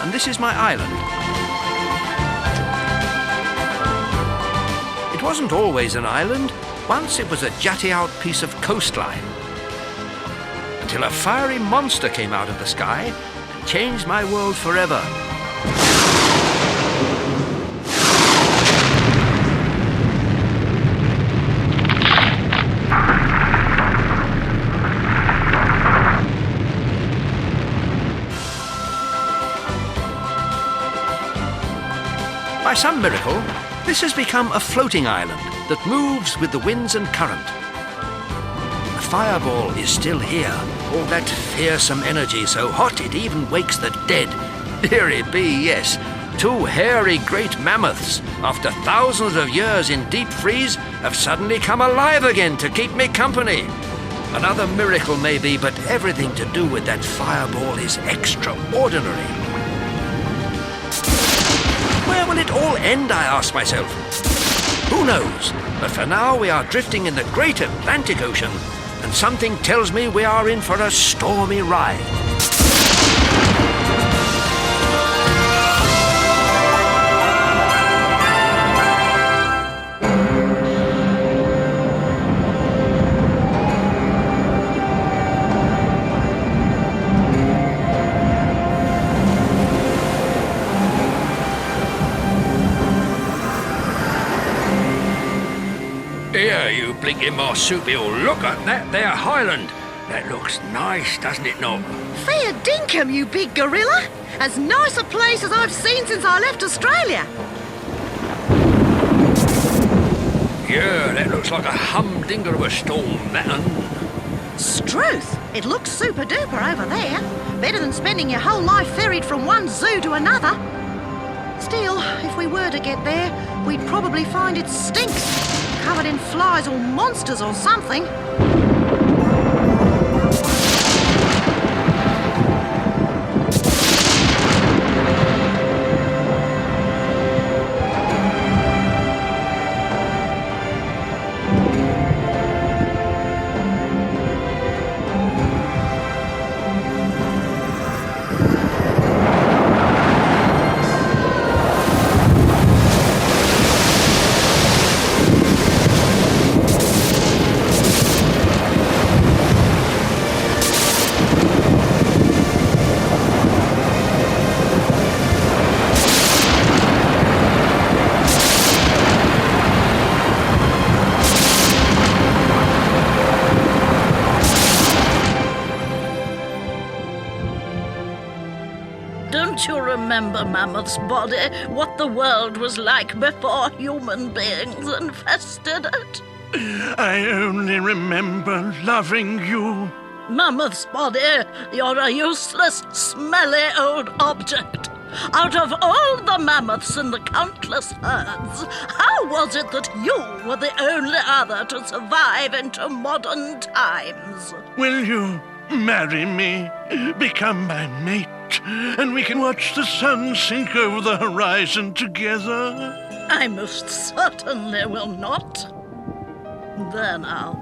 and this is my island. It wasn't always an island. Once it was a jutty-out piece of coastline. Until a fiery monster came out of the sky and changed my world forever. By some miracle, this has become a floating island that moves with the winds and current. The fireball is still here, all that fearsome energy so hot it even wakes the dead. Here it be, yes, two hairy great mammoths, after thousands of years in deep freeze, have suddenly come alive again to keep me company. Another miracle maybe, but everything to do with that fireball is extraordinary. Where will it all end, I ask myself? Who knows? But for now we are drifting in the great Atlantic Ocean, and something tells me we are in for a stormy ride. Here, you blinking marsupial, look at that there highland. That looks nice, doesn't it not? Fair dinkum, you big gorilla. As nice a place as I've seen since I left Australia. Yeah, that looks like a humdinger of a storm, that un. Struth, it looks super duper over there. Better than spending your whole life ferried from one zoo to another. Still, if we were to get there, we'd probably find it stinks. Covered in flies or monsters or something. Don't you remember, Mammoth's body, what the world was like before human beings infested it? I only remember loving you. Mammoth's body, you're a useless, smelly old object. Out of all the mammoths in the countless herds, how was it that you were the only other to survive into modern times? Will you marry me, become my mate, and we can watch the sun sink over the horizon together? I most certainly will not. There now.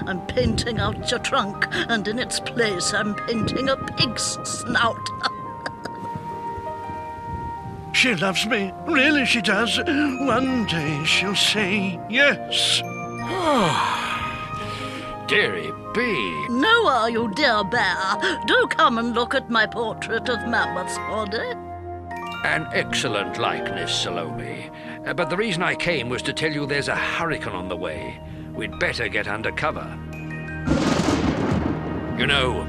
I'm painting out your trunk, and in its place I'm painting a pig's snout. She loves me. Really, she does. One day she'll say yes. Dearie bee. No, are you, dear bear? Do come and look at my portrait of Mammoth's body. An excellent likeness, Salome. But the reason I came was to tell you there's a hurricane on the way. We'd better get under cover. You know,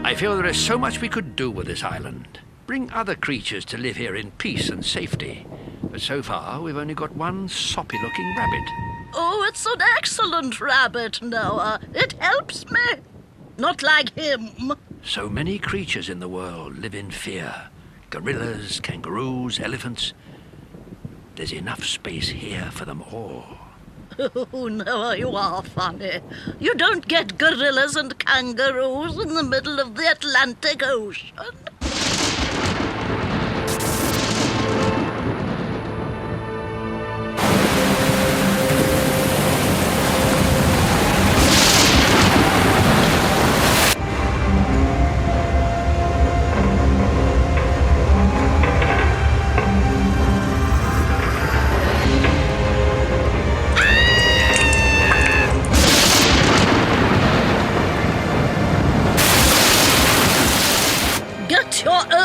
I feel there is so much we could do with this island. Bring other creatures to live here in peace and safety. But so far, we've only got one soppy-looking rabbit. Oh, it's an excellent rabbit, Noah. It helps me. Not like him. So many creatures in the world live in fear. Gorillas, kangaroos, elephants. There's enough space here for them all. Oh, Noah, you are funny. You don't get gorillas and kangaroos in the middle of the Atlantic Ocean.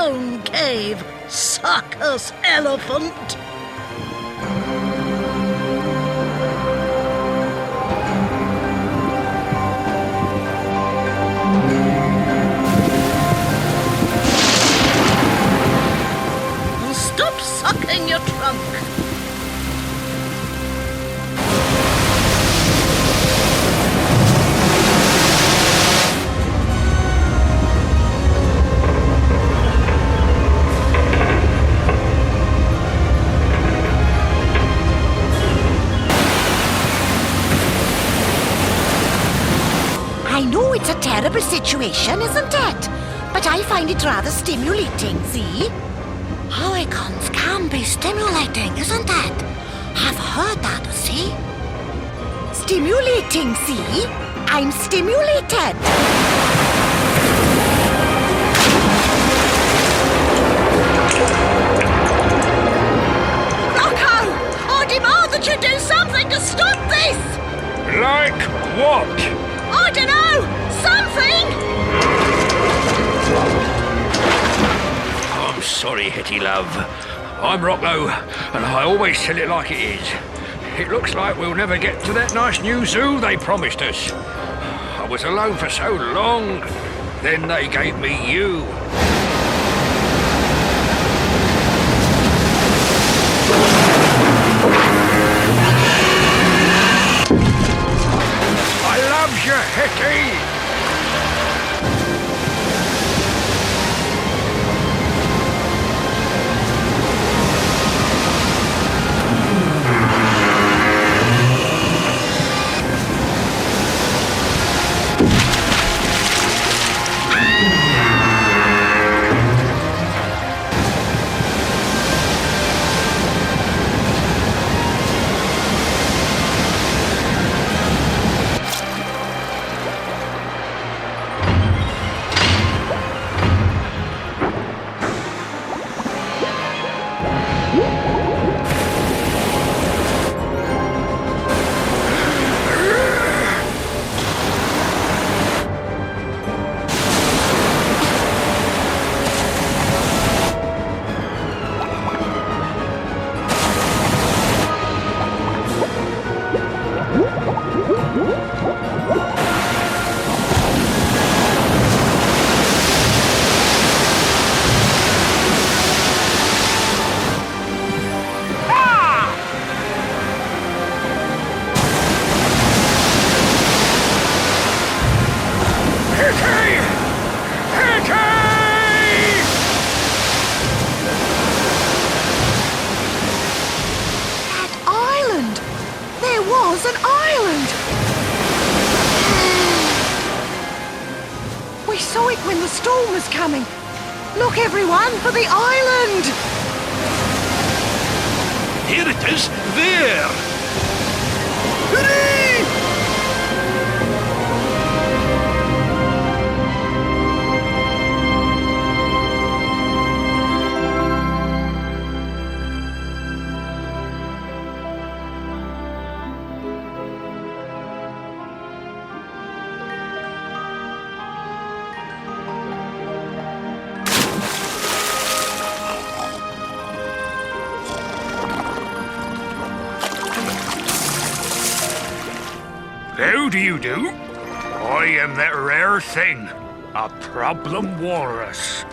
own cave, circus elephant. Stop sucking your trunk. I know it's a terrible situation, isn't it? But I find it rather stimulating, see? Hurricanes can be stimulating, isn't it? I've heard that, see? Stimulating, see? I'm stimulated. Rocco! I demand that you do something to stop this! Like what? I don't know! Something! I'm sorry, Hetty love. I'm Rocco, and I always tell it like it is. It looks like we'll never get to that nice new zoo they promised us. I was alone for so long, then they gave me you. I love you, Hetty! An island! We saw it when the storm was coming. Look, everyone, for the island! Here it is, there! Hooray! How do you do? I am that rare thing, a problem walrus.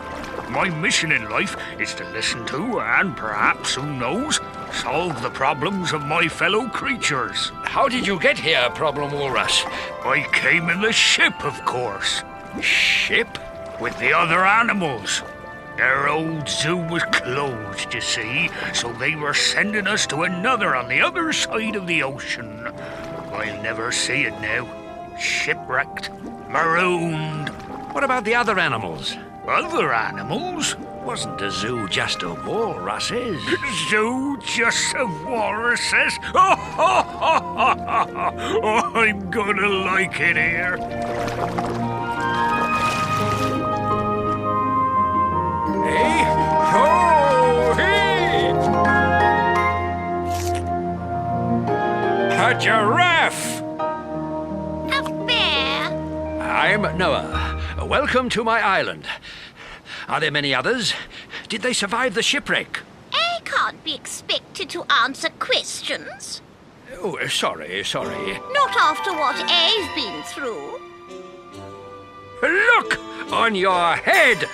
My mission in life is to listen to and perhaps, who knows, solve the problems of my fellow creatures. How did you get here, Problem Walrus? I came in the ship, of course, Ship? with the other animals. Their old zoo was closed, you see, so they were sending us to another on the other side of the ocean. I'll never see it now. Shipwrecked, marooned. What about the other animals? Other animals? Wasn't the zoo just of walruses? Zoo just of walruses? Oh, I'm gonna like it here. Hey, ho, hey! A giraffe! A bear. I'm Noah. Welcome to my island. Are there many others? Did they survive the shipwreck? I can't be expected to answer questions. Oh, sorry. Not after what I've been through. Look on your head!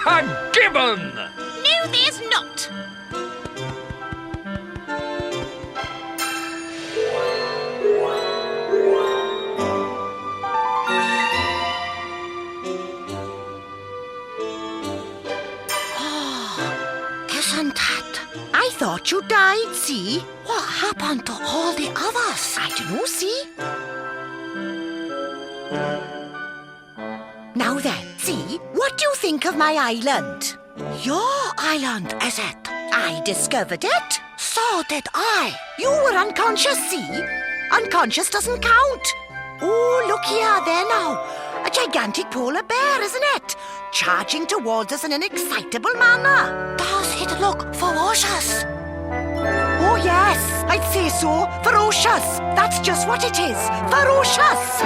A gibbon! No, there's not. Isn't that? I thought you died, see? What happened to all the others? I don't know, see? Now then, see? What do you think of my island? Your island, is it? I discovered it. So did I. You were unconscious, see? Unconscious doesn't count. Oh, look here there now. A gigantic polar bear, isn't it? Charging towards us in an excitable manner. Does it look ferocious? Oh, yes, I'd say so. Ferocious. That's just what it is. Ferocious.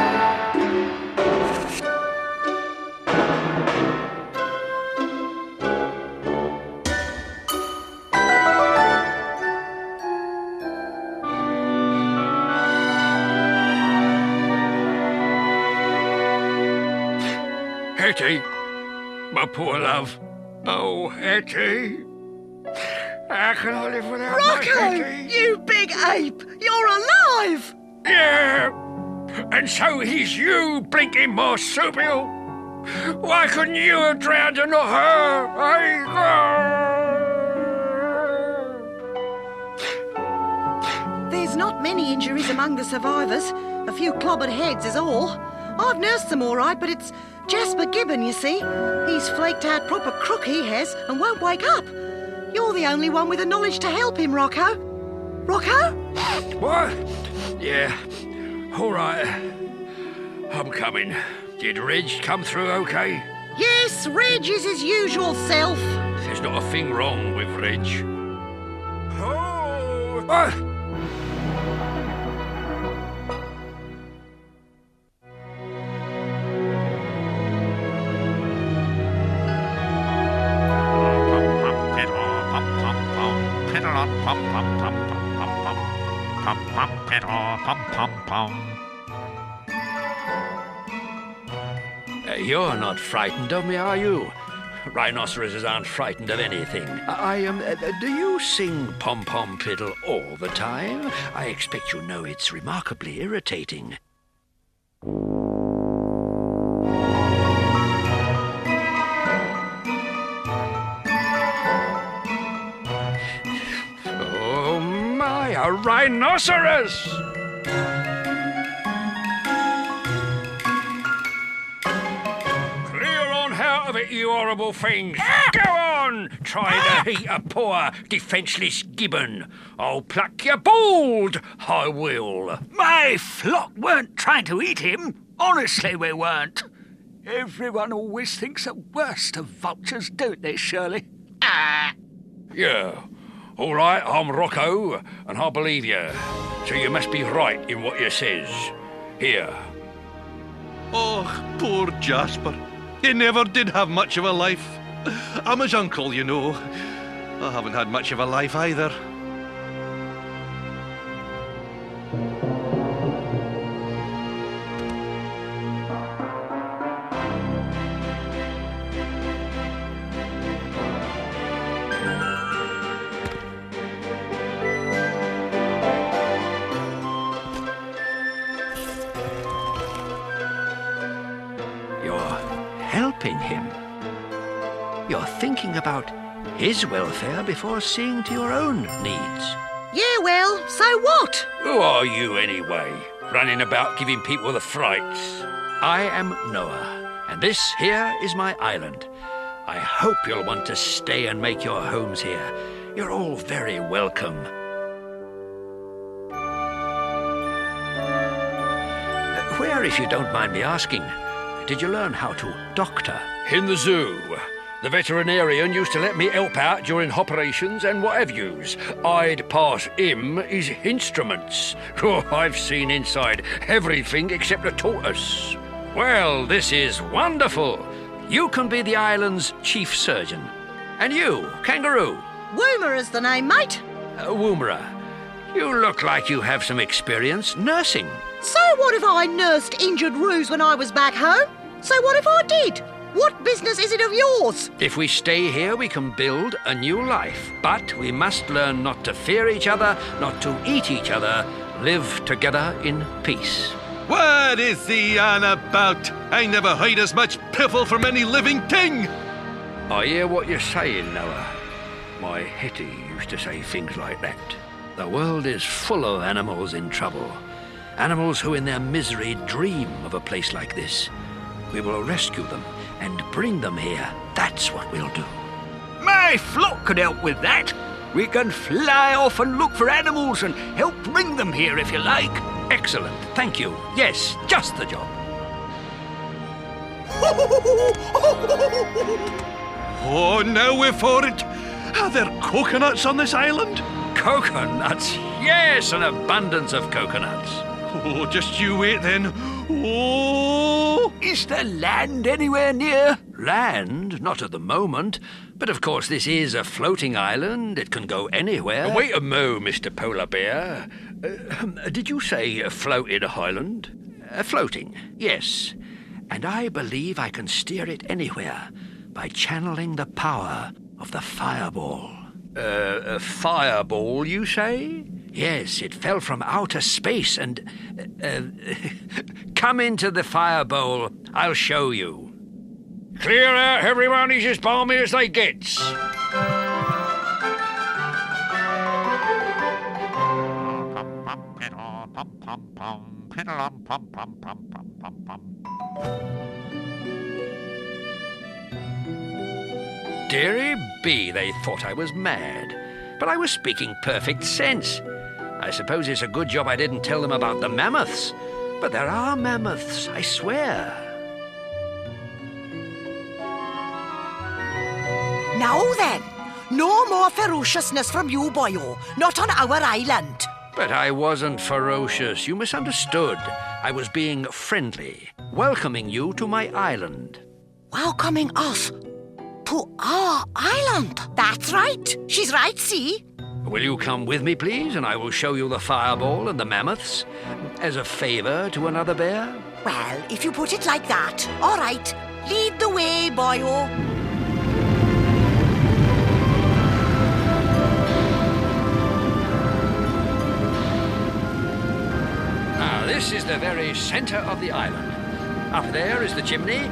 Hetty, my poor love. Oh, Hetty. How can I live without my Hetty? you big ape. You're alive. Yeah. And so he's you, blinking marsupial. Why couldn't you have drowned and not her? There's not many injuries among the survivors. A few clobbered heads is all. I've nursed them all right, but it's Jasper Gibbon, you see. He's flaked out proper crook, he has, and won't wake up. You're the only one with the knowledge to help him, Rocco. Rocco? What? Yeah. All right. I'm coming. Did Reg come through okay? Yes, Reg is his usual self. There's not a thing wrong with Reg. Oh! What? You're not frightened of me, are you? Rhinoceroses aren't frightened of anything. Do you sing pom-pom piddle all the time? I expect you know it's remarkably irritating. Oh my, a rhinoceros! Of it, you horrible things! Go on! Try to eat a poor, defenceless gibbon. I'll pluck you bald, I will. My flock weren't trying to eat him. Honestly, we weren't. Everyone always thinks the worst of vultures, don't they, Shirley? Yeah. All right, I'm Rocco, and I believe you. So you must be right in what you says. Here. Oh, poor Jasper. He never did have much of a life. I'm his uncle, you know. I haven't had much of a life either. Helping him. You're thinking about his welfare before seeing to your own needs. Yeah, well, so what? Who are you anyway? Running about giving people the frights. I am Noah, and this here is my island. I hope you'll want to stay and make your homes here. You're all very welcome. Where, if you don't mind me asking, did you learn how to doctor? In the zoo. The veterinarian used to let me help out during operations and what have yous. I'd pass him his instruments. Oh, I've seen inside everything except a tortoise. Well, this is wonderful. You can be the island's chief surgeon. And you, Kangaroo. Woomer is the name, mate. Woomera, you look like you have some experience nursing. So what if I nursed injured roos when I was back home? So what if I did? What business is it of yours? If we stay here, we can build a new life. But we must learn not to fear each other, not to eat each other, live together in peace. What is he on about? I never heard as much piffle from any living thing. I hear what you're saying, Noah. My Hetty used to say things like that. The world is full of animals in trouble. Animals who in their misery dream of a place like this. We will rescue them and bring them here. That's what we'll do. My flock could help with that. We can fly off and look for animals and help bring them here if you like. Excellent, thank you. Yes, just the job. Oh, now we're for it. Are there coconuts on this island? Coconuts? Yes, an abundance of coconuts. Oh, just you wait then. Oh! Is there land anywhere near? Land? Not at the moment. But of course this is a floating island. It can go anywhere. Wait a mo, Mr. Polar Bear. Did you say a floated island? Floating, yes. And I believe I can steer it anywhere by channeling the power of the fireball. A fireball, you say? Yes, it fell from outer space and... come into the fireball. I'll show you. Clear out, everyone. He's as balmy as they gets. Dearie B, they thought I was mad. But I was speaking perfect sense. I suppose it's a good job I didn't tell them about the mammoths. But there are mammoths, I swear. Now then, no more ferociousness from you, boyo. Not on our island. But I wasn't ferocious. You misunderstood. I was being friendly, welcoming you to my island. Welcoming us to our island. That's right. She's right, see? Will you come with me, please, and I will show you the fireball and the mammoths, as a favor to another bear? Well, if you put it like that, all right. Lead the way, boyo. Now, this is the very center of the island. Up there is the chimney.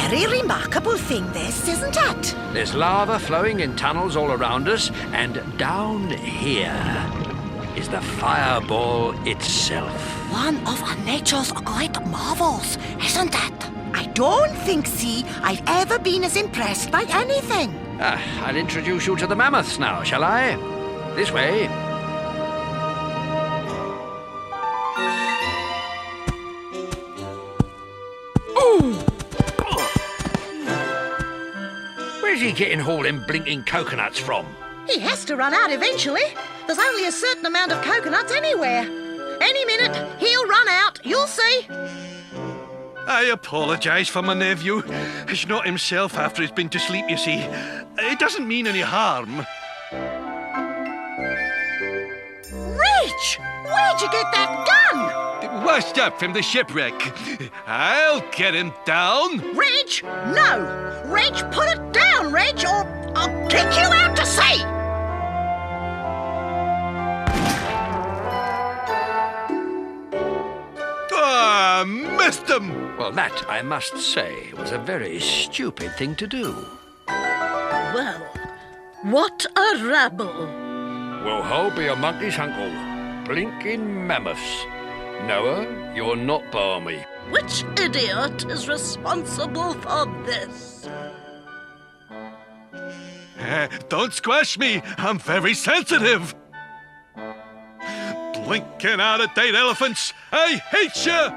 Very remarkable thing, this, isn't it? There's lava flowing in tunnels all around us, and down here is the fireball itself. One of our nature's great marvels, isn't it? I don't think, see, I've ever been as impressed by anything. I'll introduce you to the mammoths now, shall I? This way. Where's he getting all them blinking coconuts from? He has to run out eventually. There's only a certain amount of coconuts anywhere. Any minute, he'll run out. You'll see. I apologise for my nephew. He's not himself after he's been to sleep, you see. It doesn't mean any harm. Rich! Where'd you get that gun? Washed up from the shipwreck. I'll get him down. Reg, no! Reg, put it down, Reg, or I'll kick you out to sea! Ah, missed him! Well, that, I must say, was a very stupid thing to do. Well, what a rabble. Well, how be a monkey's uncle? Blinking mammoths. Noah, you're not balmy. Which idiot is responsible for this? Don't squash me. I'm very sensitive. Blinking out-of-date elephants. I hate you.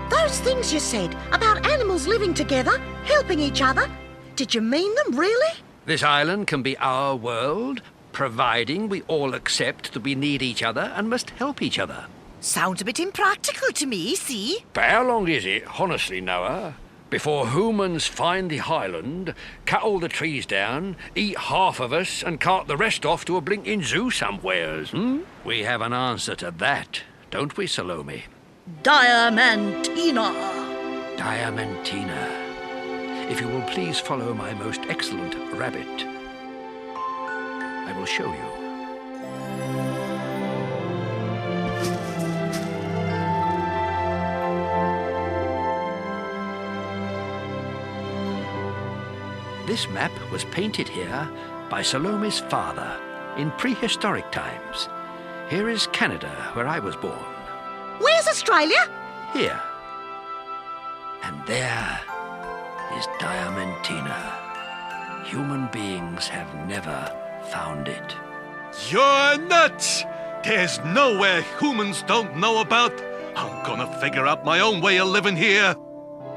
Those things you said about animals living together, helping each other, did you mean them, really? This island can be our world, providing we all accept that we need each other and must help each other. Sounds a bit impractical to me, see? But how long is it, honestly, Noah, before humans find the island, cut all the trees down, eat half of us, and cart the rest off to a blinking zoo somewheres, We have an answer to that, don't we, Salome? Diamantina. Diamantina. If you will please follow my most excellent rabbit, I will show you. This map was painted here by Salome's father in prehistoric times. Here is Canada, where I was born. Where's Australia? Here. And there is Diamantina. Human beings have never found it. You're nuts! There's nowhere humans don't know about. I'm gonna figure out my own way of living here.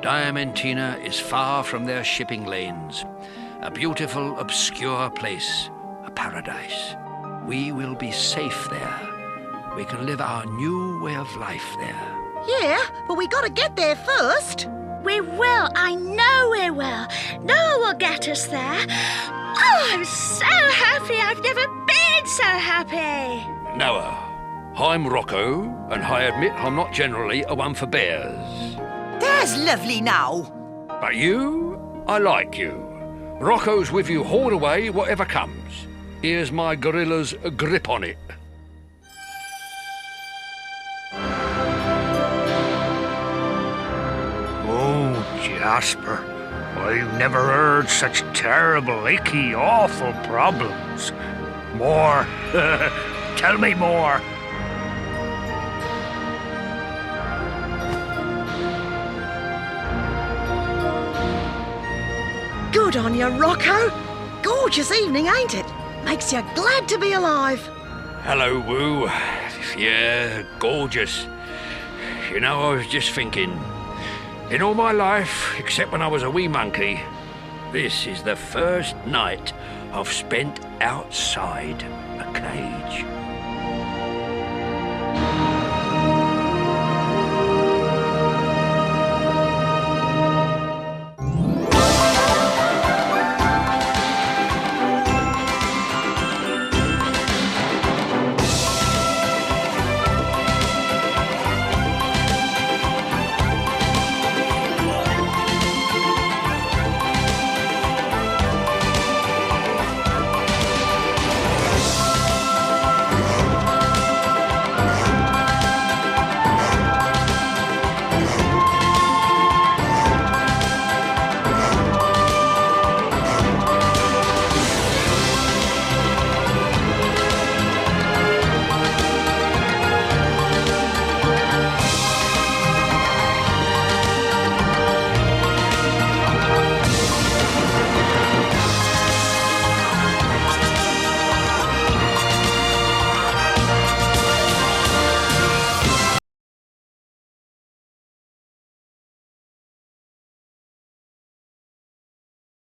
Diamantina is far from their shipping lanes. A beautiful, obscure place. A paradise. We will be safe there. We can live our new way of life there. Yeah, but we gotta get there first. We will. I know we will. Noah will get us there. Oh, I'm so happy. I've never been so happy. Noah, I'm Rocco, and I admit I'm not generally a one for bears. There's lovely now. But you, I like you. Rocco's with you all the way, whatever comes. Here's my gorilla's grip on it. Oh, Jasper, I've never heard such terrible, icky, awful problems. More. Tell me more. Good on you, Rocco. Gorgeous evening, ain't it? Makes you glad to be alive. Hello, Woo. Yeah, gorgeous. You know, I was just thinking, in all my life, except when I was a wee monkey, this is the first night I've spent outside a cage.